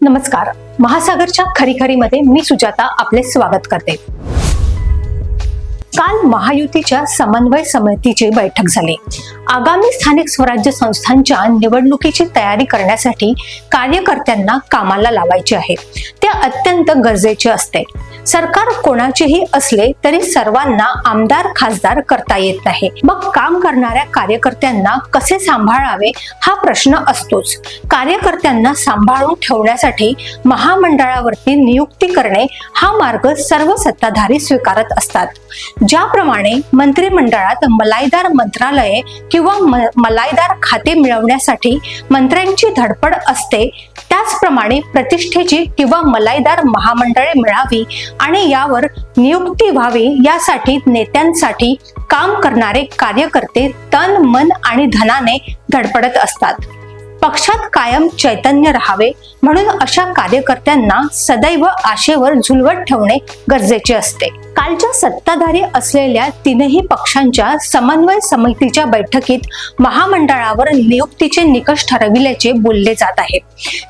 नमस्कार. महासागरच्या खरीखरीमध्ये मी सुजाता आपले स्वागत करते. काल महायुतीच्या समन्वय समितीची बैठक झाली. आगामी स्थानिक स्वराज्य संस्थांच्या निवडणुकीची तयारी करण्यासाठी कार्यकर्त्यांना कामाला लावायचे आहे. ते अत्यंत गरजेचे असते. सरकार कोणाचेही असले तरी सर्वांना आमदार खासदार करता येत नाही. मग काम करणाऱ्या कार्यकर्त्यांना कसे सांभाळावे हा प्रश्न असतोच. कार्यकर्त्यांना सांभाळून ठेवण्यासाठी महामंडळावरती नियुक्ती करणे हा मार्ग सर्व सत्ताधारी स्वीकारत असतात. ज्याप्रमाणे मंत्रिमंडळात मलाईदार मंत्रालये किंवा मलाईदार खाते मिळवण्यासाठी मंत्र्यांची धडपड असते, त्याचप्रमाणे प्रतिष्ठेची किंवा मलाईदार महामंडळे मिळावी आणि यावर नियुक्ती व्हावी यासाठी नेत्यांसाठी काम करणारे कार्यकर्ते तन मन आणि धनाने धडपडत असतात. पक्षात कायम चैतन्य राहावे म्हणून अशा कार्यकर्त्यांना सदैव आशेवर झुलवत ठेवणे गरजेचे असते. कालच्या सत्ताधारी असलेल्या तीनही पक्षांच्या समन्वय समितीच्या बैठकीत महामंडळावर नियुक्तीचे निकष ठरविल्याचे बोलले जात आहे.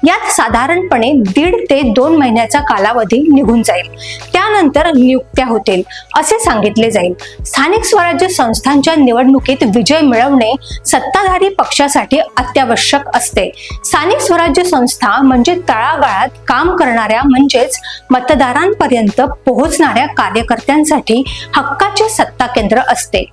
यात साधारणपणे 1.5 ते 2 महिन्याचा कालावधी निघून जाईल. त्यानंतर नियुक्त्या होतील असे सांगितले जाईल. स्थानिक स्वराज्य संस्थांच्या निवडणुकीत विजय मिळवणे सत्ताधारी पक्षासाठी अत्यावश्यक असते. स्थानिक स्वराज्य संस्था म्हणजे तळागाळात काम करणाऱ्या म्हणजेच मतदारांपर्यंत पोहोचणाऱ्या कार्यकर्त्यांसाठी हक्काचे सत्ता केंद्र असते.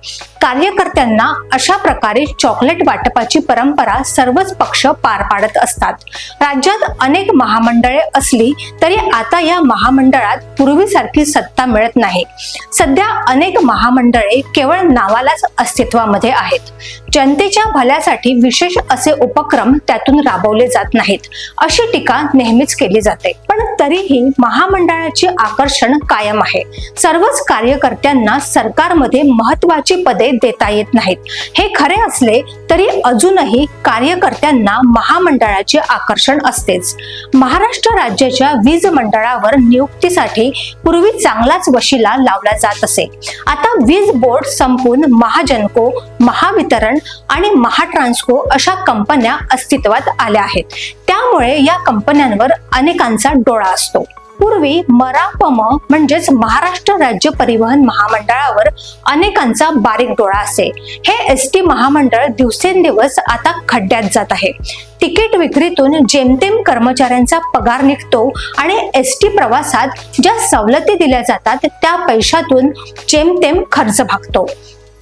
कार्यकर्त्यांना अशा प्रकारे चॉकलेट वाटपाची परंपरा सर्वच पक्ष पार पाडत असतात. राज्यात अनेक महामंडळे असली तरी आता या महामंडळात पूर्वीसारखी सत्ता मिळत नाही. सध्या अनेक महामंडळे केवळ नावालाच अस्तित्वामध्ये आहेत. जनतेच्या भल्यासाठी विशेष असे उपक्रम त्यातून राबवले जात नाहीत अशी टीका नेहमीच केली जाते. पण तरीही महामंडळाचे आकर्षण कायम आहे. सर्वच कार्यकर्त्यांना सरकारमध्ये महत्त्वाची पदे देता येत नाहीत. हे खरे असले तरी अजूनही कार्यकर्त्यांना महामंडळाचे आकर्षण असतेच. महाराष्ट्र राज्याच्या वीज मंडळावर नियुक्तीसाठी पूर्वी चांगलाच वशिला लावला जात असे. आता वीज बोर्ड संपून महाजनको, महावितरण आणि महाट्रान्सको अशा कंपन्या अस्तित्वात आल्या आहेत. त्यामुळे या कंपन्यांवर अनेकांचा डोळा असतो. पूर्वी मरापम म्हणजेच महाराष्ट्र राज्य परिवहन महामंडळावर अनेकांचा बारीक डोळा असे. हे एसटी महामंडळ दिवसेंदिवस आता खड्ड्यात जात आहे. तिकीट विक्रीतून जेमतेम कर्मचाऱ्यांचा पगार निघतो आणि एसटी प्रवासात ज्या सवलती दिल्या जातात त्या पैशातून जेमतेम खर्च भागतो.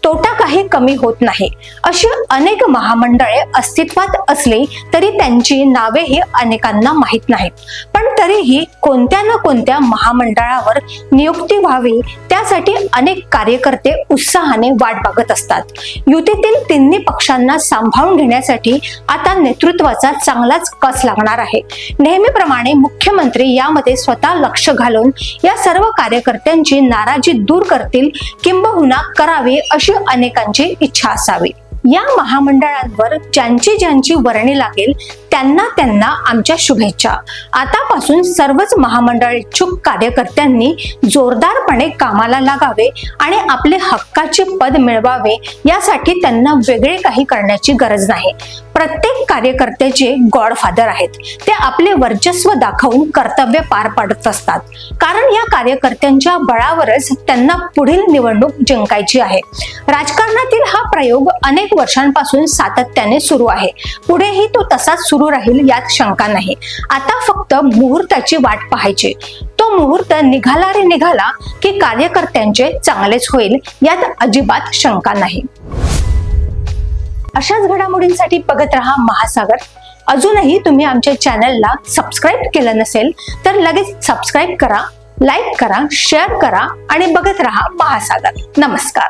तोटा काही कमी होत नाही. अशी अनेक महामंडळे अस्तित्वात असली तरी त्यांची नावेही अनेकांना माहीत नाहीत. पण तरीही कोणत्या ना कोणत्या महामंडळावर नियुक्ती व्हावी त्यासाठी अनेक कार्यकर्ते उत्साहाने वाट बघत असतात. युतीतील तिन्ही पक्षांना सांभाळून घेण्यासाठी आता नेतृत्वाचा चांगलाच कस लागणार आहे. नेहमीप्रमाणे मुख्यमंत्री यामध्ये स्वतः लक्ष घालून या सर्व कार्यकर्त्यांची नाराजी दूर करतील किंबहुना करावी अशी अनेकांची इच्छा असावी. या महामंडळांवर ज्यांची वर्णी लागेल त्यांना आमच्या शुभेच्छा. आतापासून सर्वच महामंडळ इच्छुक कार्यकर्त्यांनी जोरदारपणे कामाला लागावे आणि आपले हक्काचे पद मिळवावे यासाठी त्यांना वेगळे काही करण्याची गरज नाही. प्रत्येक कार्यकर्त्याचे गॉडफादर आहेत. ते आपले वर्चस्व दाखवून कर्तव्य पार पाडत असतात. कारण या कार्यकर्त्यांच्या बळावरच त्यांना पुढील निवडणूक जिंकायची आहे. राजकारणातील हा प्रयोग अनेक वर्षांपासून सातत्याने सुरू आहे. पुढेही तो तसाच सुरू राहील यात शंका नाही. आता फक्त मुहूर्ताची वाट पाहायची. तो मुहूर्त निघाला रे निघाला की कार्यकर्त्यांचे चांगलेच होईल यात अजिबात शंका नाही. अशाच घडामोडींसाठी बघत रहा महासागर. अजूनही तुम्ही आमच्या चॅनलला सबस्क्राईब केलं नसेल तर लगेच सबस्क्राईब करा, लाईक करा, शेअर करा आणि बघत रहा महासागर. नमस्कार.